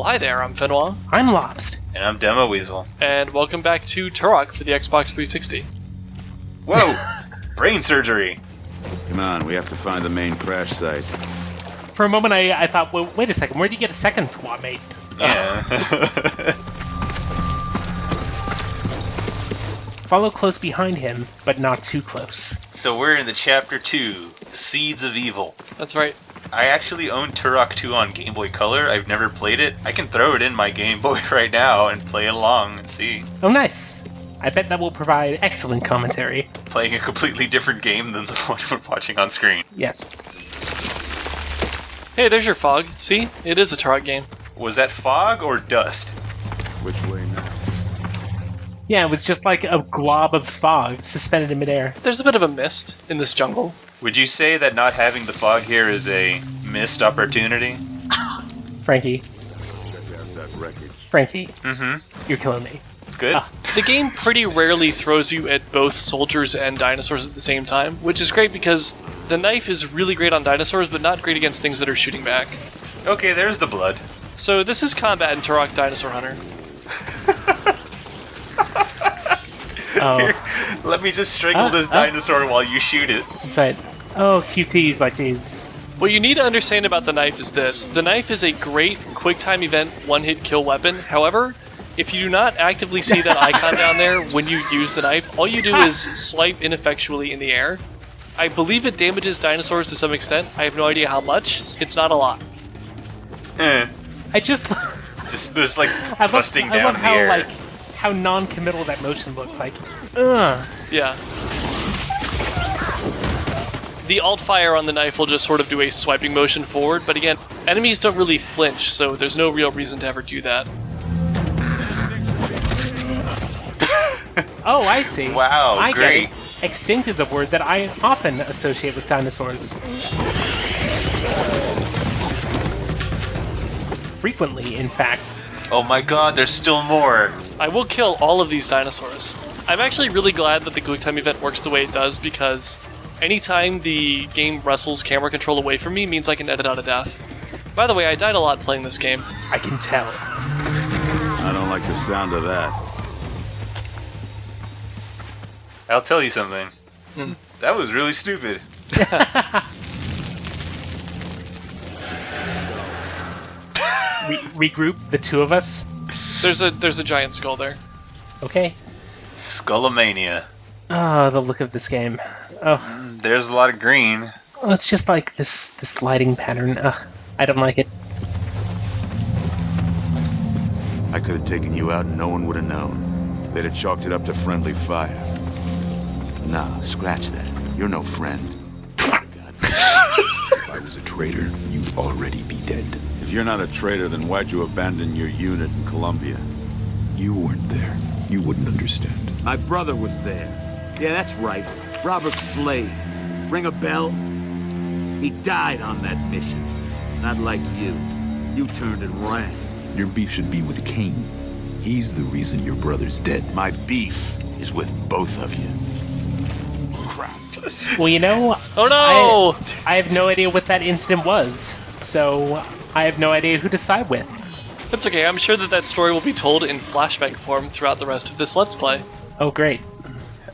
hi there, I'm Fenwa. I'm Lobst. And I'm Demo Weasel. And welcome back to Turok for the Xbox 360. Whoa! Brain surgery! Come on, we have to find the main crash site. For a moment, I thought, well, wait a second, where do you get a second squad mate? Yeah. Follow close behind him, but not too close. So we're in the Chapter 2, Seeds of Evil. That's right. I actually own Turok 2 on Game Boy Color. I've never played it. I can throw it in my Game Boy right now and play it along and see. Oh, nice. I bet that will provide excellent commentary. Playing a completely different game than the one we're watching on screen. Yes. Hey, there's your fog. See? It is a Turok game. Was that fog or dust? Which way now? Yeah, it was just like a glob of fog suspended in midair. There's a bit of a mist in this jungle. Would you say that not having the fog here is a missed opportunity? Frankie. That wreckage. Frankie. Mm-hmm. You're killing me. Good. The game pretty rarely throws you at both soldiers and dinosaurs at the same time, which is great because the knife is really great on dinosaurs, but not great against things that are shooting back. Okay, there's the blood. So this is combat in Turok Dinosaur Hunter. Oh, Here, let me just strangle this dinosaur while you shoot it. that's right. Oh, QTs like these. What you need to understand about the knife is this. The knife is a great quick-time event one-hit kill weapon. However, if you do not actively see that icon down there when you use the knife, all you do is swipe ineffectually in the air. I believe it damages dinosaurs to some extent. I have no idea how much. It's not a lot. I just There's like thrusting I down love in the how air. like how non-committal that motion looks. Like, ugh. Yeah. The alt fire on the knife will just sort of do a swiping motion forward, but again, enemies don't really flinch, so there's no real reason to ever do that. Oh, I see. Wow, I great. get it. Extinct is a word that I often associate with dinosaurs. Frequently, in fact. Oh my god, there's still more. I will kill all of these dinosaurs. I'm actually really glad that the quick time event works the way it does, because anytime the game wrestles camera control away from me means I can edit out a death. By the way, I died a lot playing this game. I can tell. I don't like the sound of that. I'll tell you something. That was really stupid. Regroup, the two of us. There's a giant skull there. Okay. Skullomania. Oh, the look of this game. Oh, There's a lot of green. oh it's just like this lighting pattern. Ugh, I don't like it. I could have taken you out and no one would have known. They'd have chalked it up to friendly fire. Nah, scratch that. You're no friend. If I was a traitor, you'd already be dead. If you're not a traitor, then why'd you abandon your unit in Colombia? You weren't there. You wouldn't understand. My brother was there. Yeah, that's right. Robert Slade. Ring a bell? He died on that mission. Not like you. You turned and ran. Your beef should be with Cain. He's the reason your brother's dead. My beef is with both of you. Crap. Well, you know, Oh no! I have no idea what that incident was, so I have no idea who to side with. That's okay, I'm sure that story will be told in flashback form throughout the rest of this Let's Play. Oh, great.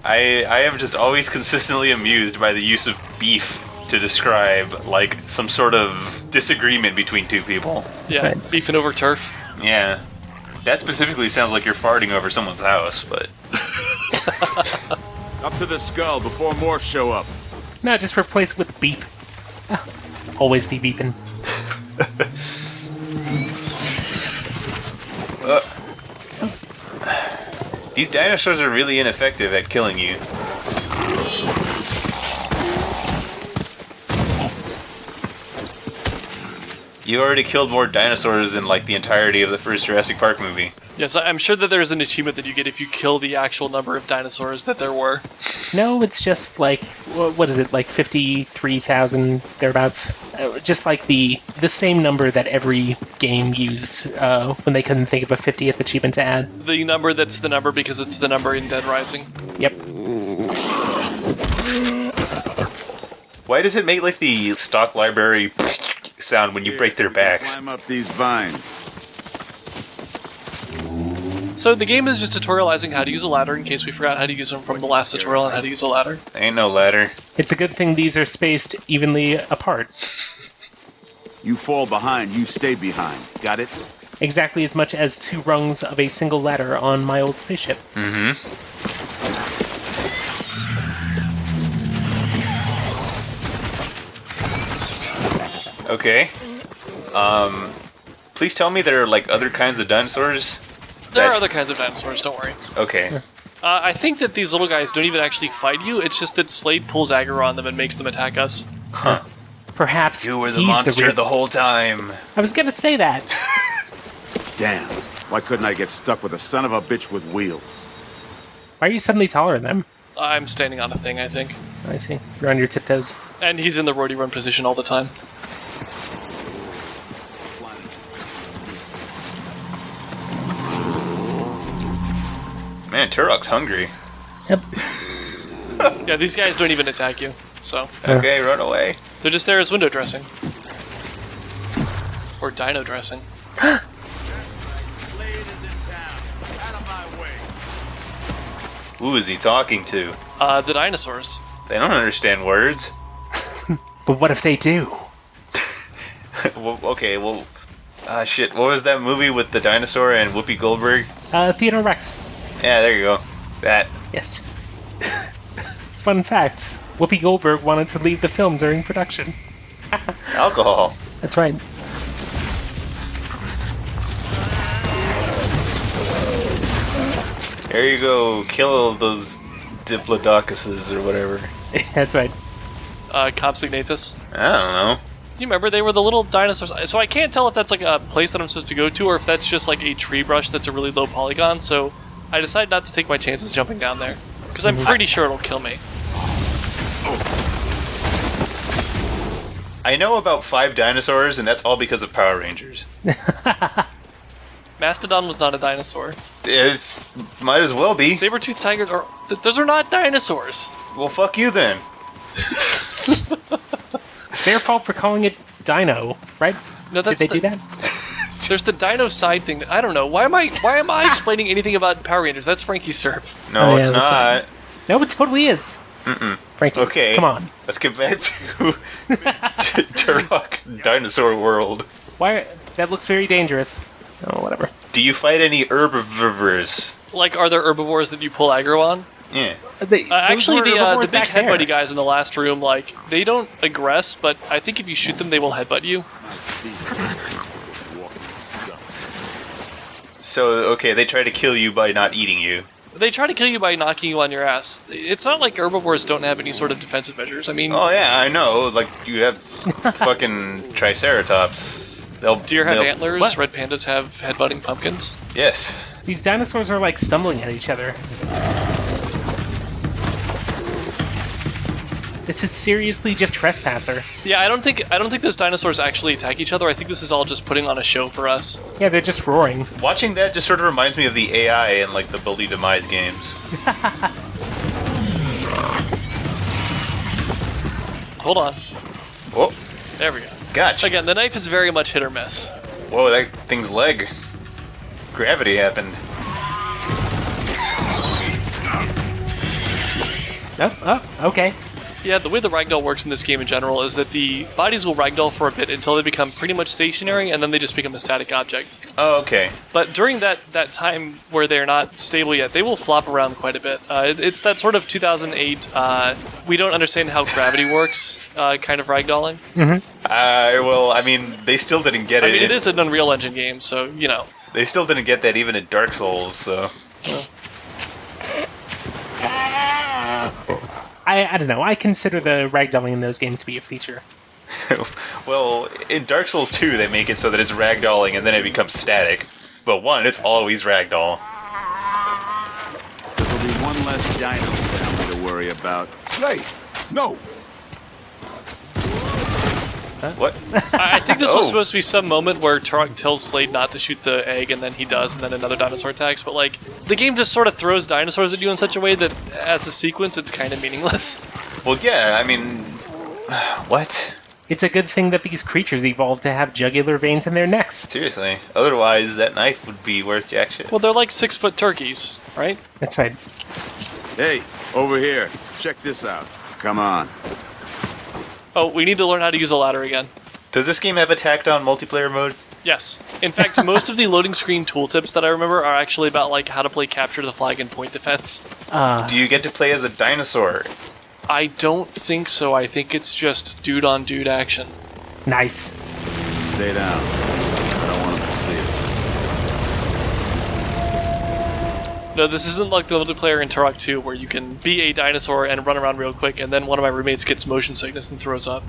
I am just always consistently amused by the use of beef to describe, like, some sort of disagreement between two people. Yeah, right. beefing over turf. Yeah. That specifically sounds like you're farting over someone's house, but... Up to the skull before more show up. No, just replace it with beep. Always be beeping. These dinosaurs are really ineffective at killing you. You already killed more dinosaurs than, like, the entirety of the first Jurassic Park movie. Yes, I'm sure that there's an achievement that you get if you kill the actual number of dinosaurs that there were. No, it's just like, what is it, like 53,000 thereabouts? Just like the same number that every game used when they couldn't think of a 50th achievement to add. The number that's the number because it's the number in Dead Rising. Yep. Why does it make, like, the stock library sound when you break their backs? Climb up these vines. So the game is just tutorializing how to use a ladder in case we forgot how to use them from the last tutorial on how to use a ladder. Ain't no ladder. It's a good thing these are spaced evenly apart. You fall behind, you stay behind. Got it? Exactly as much as 2 rungs of a single ladder on my old spaceship. Mm-hmm. Okay. Please tell me there are like other kinds of dinosaurs. There are other kinds of dinosaurs, don't worry. Okay. I think that these little guys don't even actually fight you, it's just that Slade pulls aggro on them and makes them attack us. Huh. Perhaps You were the he's monster real- the whole time. I was gonna say that. Damn. Why couldn't I get stuck with a son of a bitch with wheels? Why are you suddenly taller than them? I'm standing on a thing, I think. I see. You're on your tiptoes. And he's in the roadie run position all the time. Man, Turok's hungry. Yep. Yeah, these guys don't even attack you, so Okay, run away. they're just there as window dressing. Or dino dressing. Who is he talking to? The dinosaurs. They don't understand words. But what if they do? Well, okay, well... shit, what was that movie with the dinosaur and Whoopi Goldberg? Theodore Rex. Yeah, there you go. That. Yes. Fun fact. Whoopi Goldberg wanted to leave the film during production. Alcohol. That's right. There you go, kill those Diplodocuses or whatever. That's right. Compsognathus. I don't know. You remember, they were the little dinosaurs. So I can't tell if that's like a place that I'm supposed to go to or if that's just like a tree brush that's a really low polygon, so I decided not to take my chances jumping down there. Because I'm pretty sure it'll kill me. I know about 5 dinosaurs, and that's all because of Power Rangers. Mastodon was not a dinosaur. It might as well be. Saber-toothed tigers are... Those are not dinosaurs! Well, fuck you then. It's their fault for calling it Dino, right? No, Did that's they do that? There's the dino side thing. I don't know. Why am I explaining anything about Power Rangers? That's Frankie's turf. No, Oh, yeah, it's that's not. No, it totally is. Mm-mm. Frankie, Okay. come on. Let's get back to Turok Dinosaur World. Why? That looks very dangerous. Oh, whatever. Do you fight any herbivores? Like, are there herbivores that you pull aggro on? Yeah. Actually, the big head buddy guy. guys in the last room, like, they don't aggress, but I think if you shoot them, they will headbutt you. So, okay, they try to kill you by not eating you. They try to kill you by knocking you on your ass. It's not like herbivores don't have any sort of defensive measures. I mean, Oh yeah, I know. Like, you have fucking Triceratops. deer have they'll- antlers, What? red pandas have headbutting pumpkins. Yes. These dinosaurs are like stumbling at each other. This is seriously just Trespasser. Yeah, I don't think those dinosaurs actually attack each other. I think this is all just putting on a show for us. Yeah, they're just roaring. Watching that just sort of reminds me of the AI in, like, the Bully Demise games. Hold on. Whoa. There we go. Gotcha. Again, the knife is very much hit or miss. Whoa, that thing's leg. Gravity happened. Oh, okay. Yeah, the way the ragdoll works in this game in general is that the bodies will ragdoll for a bit until they become pretty much stationary, and then they just become a static object. Oh, okay. But during that time where they're not stable yet, they will flop around quite a bit. It's that sort of 2008, we don't understand how gravity works kind of ragdolling. Well, I mean, they still didn't get it. I mean, it is an Unreal Engine game, so, you know. They still didn't get that even in Dark Souls, so... I don't know. I consider the ragdolling in those games to be a feature. Well, in Dark Souls 2, they make it so that it's ragdolling and then it becomes static. But 1, it's always ragdoll. This'll be one less dino family to worry about. Slade, no! What? I think this was Oh. supposed to be some moment where Turok tells Slade not to shoot the egg, and then he does, and then another dinosaur attacks, but, like, the game just sort of throws dinosaurs at you in such a way that, as a sequence, it's kind of meaningless. Well, yeah, I mean... What? It's a good thing that these creatures evolved to have jugular veins in their necks. Seriously. Otherwise, that knife would be worth jack shit. Well, they're like 6-foot turkeys, right? That's right. Hey, over here. Check this out. Come on. Oh, we need to learn how to use a ladder again. Does this game have a tacked-on multiplayer mode? Yes. In fact, most of the loading screen tooltips that I remember are actually about like how to play capture the flag and point defense. Do you get to play as a dinosaur? I don't think so. I think it's just dude-on-dude action. Nice. Stay down. I don't want them to see us. No, this isn't like the multiplayer in Turok 2 where you can be a dinosaur and run around real quick and then one of my roommates gets motion sickness and throws up.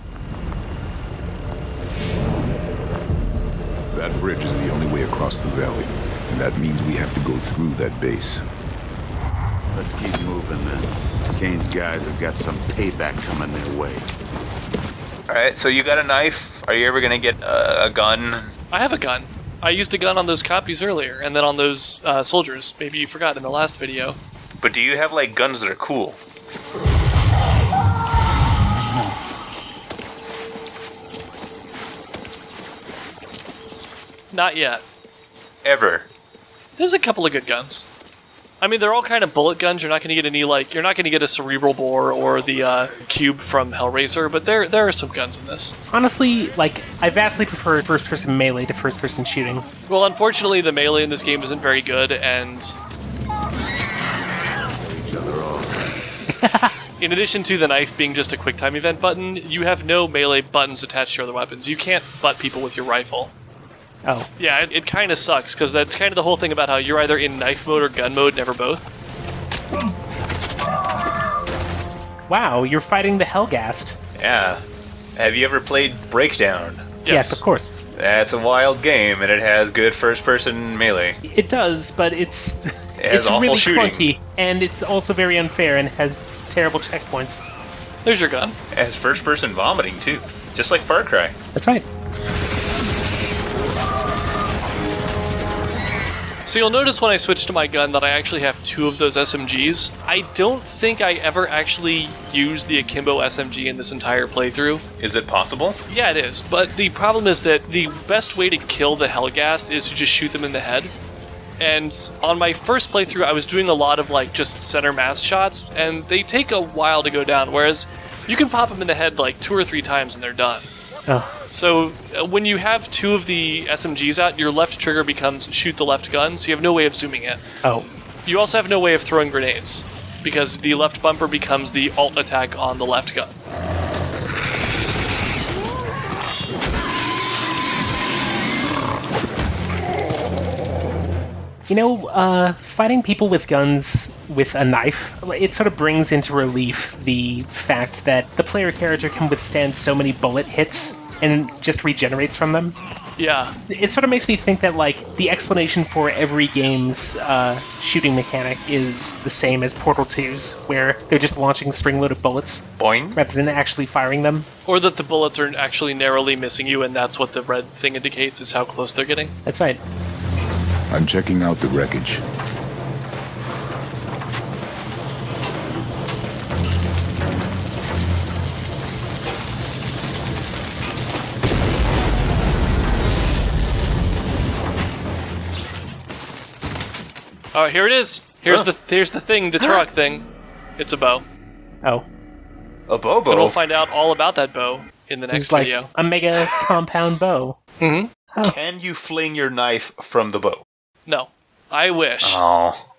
That bridge is the only way across the valley, and that means we have to go through that base. Let's keep moving, then. Kane's guys have got some payback coming their way. Alright, so you got a knife. Are you ever gonna get a gun? I have a gun. I used a gun on those copies earlier and then on those soldiers. Maybe you forgot in the last video. But do you have, like, guns that are cool? Not yet. Ever? There's a couple of good guns. I mean, they're all kind of bullet guns. You're not going to get any, like, you're not going to get a cerebral bore or the cube from Hellraiser, but there are some guns in this. Honestly, like, I vastly prefer first-person melee to first-person shooting. Well, unfortunately, the melee in this game isn't very good, and in addition to the knife being just a quick-time event button, you have no melee buttons attached to your other weapons. You can't butt people with your rifle. Oh. Yeah, it kind of sucks, because that's kind of the whole thing about how you're either in knife mode or gun mode, never both. Wow, you're fighting the Hellgast. Yeah. Have you ever played Breakdown? Yes, of course. That's a wild game, and it has good first-person melee. It does, but it's has awful really shooting. clunky, and it's also very unfair and has terrible checkpoints. There's your gun. It has first-person vomiting, too. Just like Far Cry. That's right. So you'll notice when I switch to my gun that I actually have 2 of those SMGs. I don't think I ever actually used the Akimbo SMG in this entire playthrough. Is it possible? Yeah, it is, but the problem is that the best way to kill the Hellgast is to just shoot them in the head. And on my first playthrough, I was doing a lot of like just center mass shots, and they take a while to go down, whereas you can pop them in the head like 2 or 3 times and they're done. Oh. So when you have 2 of the SMGs out, your left trigger becomes shoot the left gun, so you have no way of zooming in. Oh. You also have no way of throwing grenades, because the left bumper becomes the alt attack on the left gun. You know, fighting people with guns with a knife, it sort of brings into relief the fact that the player character can withstand so many bullet hits and just regenerate from them. Yeah. It sort of makes me think that, like, the explanation for every game's shooting mechanic is the same as Portal 2's, where they're just launching string-loaded bullets Boing. rather than actually firing them. Or that the bullets are actually narrowly missing you, and that's what the red thing indicates, is how close they're getting. That's right. I'm checking out the wreckage. Oh, here it is. Here's the thing, the Turok thing. It's a bow. Oh. A Bobo? And we'll find out all about that bow in the next It's like video. a mega compound bow. Mm-hmm. Can you fling your knife from the bow? No. I wish. Oh.